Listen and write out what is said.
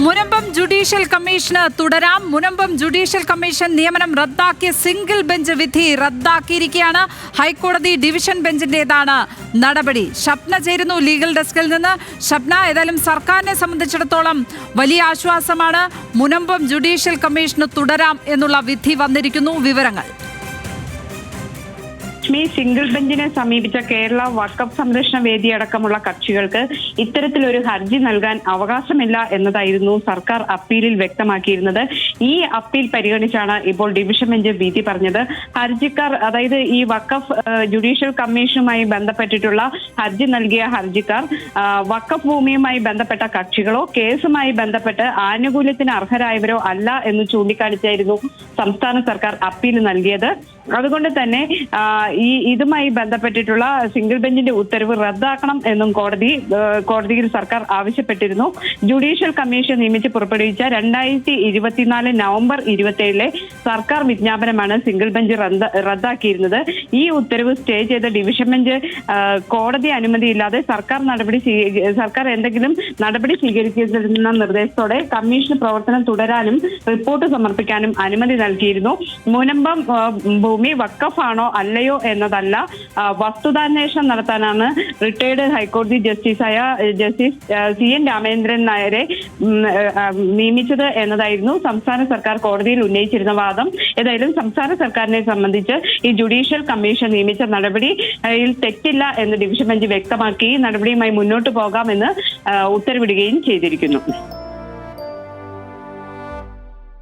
Munambam judicial commission തുടരാം. Munambam judicial commission നിയമനം റദ്ദാക്കിയ സിംഗിൾ ബെഞ്ച് വിധി റദ്ദാക്കിയിരിക്കുകയാണ്. ഹൈക്കോടതി ഡിവിഷൻ ബെഞ്ചിന്റേതാണ് നടപടി. ഷബ്ന ചേരുന്നു ലീഗൽ ഡെസ്കിൽ നിന്ന്. ഷബ്ന, ഏതായാലും സർക്കാരിനെ സംബന്ധിച്ചിടത്തോളം വലിയ ആശ്വാസമാണ്. മുനമ്പം ജുഡീഷ്യൽ കമ്മീഷന് തുടരാം എന്നുള്ള വിധി വന്നിരിക്കുന്നു. വിവരങ്ങൾ. സിംഗിൾ ബെഞ്ചിനെ സമീപിച്ച കേരള വഖഫ് സംരക്ഷണ വേദി അടക്കമുള്ള കക്ഷികൾക്ക് ഇത്തരത്തിലൊരു ഹർജി നൽകാൻ അവകാശമില്ല എന്നതായിരുന്നു സർക്കാർ അപ്പീലിൽ വ്യക്തമാക്കിയിരുന്നത്. ഈ അപ്പീൽ പരിഗണിച്ചാണ് ഇപ്പോൾ ഡിവിഷൻ ബെഞ്ച് വിധി പറഞ്ഞത്. ഹർജിക്കാർ, അതായത് ഈ വഖഫ് ജുഡീഷ്യൽ കമ്മീഷനുമായി ബന്ധപ്പെട്ടിട്ടുള്ള ഹർജി നൽകിയ ഹർജിക്കാർ വഖഫ് ഭൂമിയുമായി ബന്ധപ്പെട്ട കക്ഷികളോ കേസുമായി ബന്ധപ്പെട്ട് ആനുകൂല്യത്തിന് അർഹരായവരോ അല്ല എന്ന് ചൂണ്ടിക്കാണിച്ചായിരുന്നു സംസ്ഥാന സർക്കാർ അപ്പീൽ നൽകിയത്. അതുകൊണ്ട് തന്നെ ഇതുമായി ബന്ധപ്പെട്ടിട്ടുള്ള സിംഗിൾ ബെഞ്ചിന്റെ ഉത്തരവ് റദ്ദാക്കണം എന്നും കോടതിയിൽ സർക്കാർ ആവശ്യപ്പെട്ടിരുന്നു. ജുഡീഷ്യൽ കമ്മീഷൻ നിയമിച്ച് പുറപ്പെടുവിച്ച 2024 നവംബർ 27 സർക്കാർ വിജ്ഞാപനമാണ് സിംഗിൾ ബെഞ്ച് റദ്ദാക്കിയിരുന്നത്. ഈ ഉത്തരവ് സ്റ്റേ ചെയ്ത ഡിവിഷൻ ബെഞ്ച് കോടതി അനുമതിയില്ലാതെ സർക്കാർ എന്തെങ്കിലും നടപടി സ്വീകരിക്കുന്ന നിർദ്ദേശത്തോടെ കമ്മീഷൻ പ്രവർത്തനം തുടരാനും റിപ്പോർട്ട് സമർപ്പിക്കാനും അനുമതി നൽകിയിരുന്നു. മുനമ്പം ഭൂമി വഖഫാണോ അല്ലയോ എന്നതല്ല, വസ്തുതാന്വേഷണം നടത്താനാണ് റിട്ടയർഡ് ഹൈക്കോടതി ജസ്റ്റിസായ ജസ്റ്റിസ് CN രാമേന്ദ്രൻ നായരെ നിയമിച്ചത് എന്നതായിരുന്നു സംസ്ഥാന സർക്കാർ കോടതിയിൽ ഉന്നയിച്ചിരുന്ന വാദം. ഏതായാലും സംസ്ഥാന സർക്കാരിനെ സംബന്ധിച്ച് ഈ ജുഡീഷ്യൽ കമ്മീഷൻ നിയമിച്ച നടപടിയിൽ തെറ്റില്ല എന്ന് ഡിവിഷൻ ബെഞ്ച് വ്യക്തമാക്കി നടപടിയുമായി മുന്നോട്ട് പോകാമെന്ന് ഉത്തരവിടുകയും ചെയ്തിരിക്കുന്നു.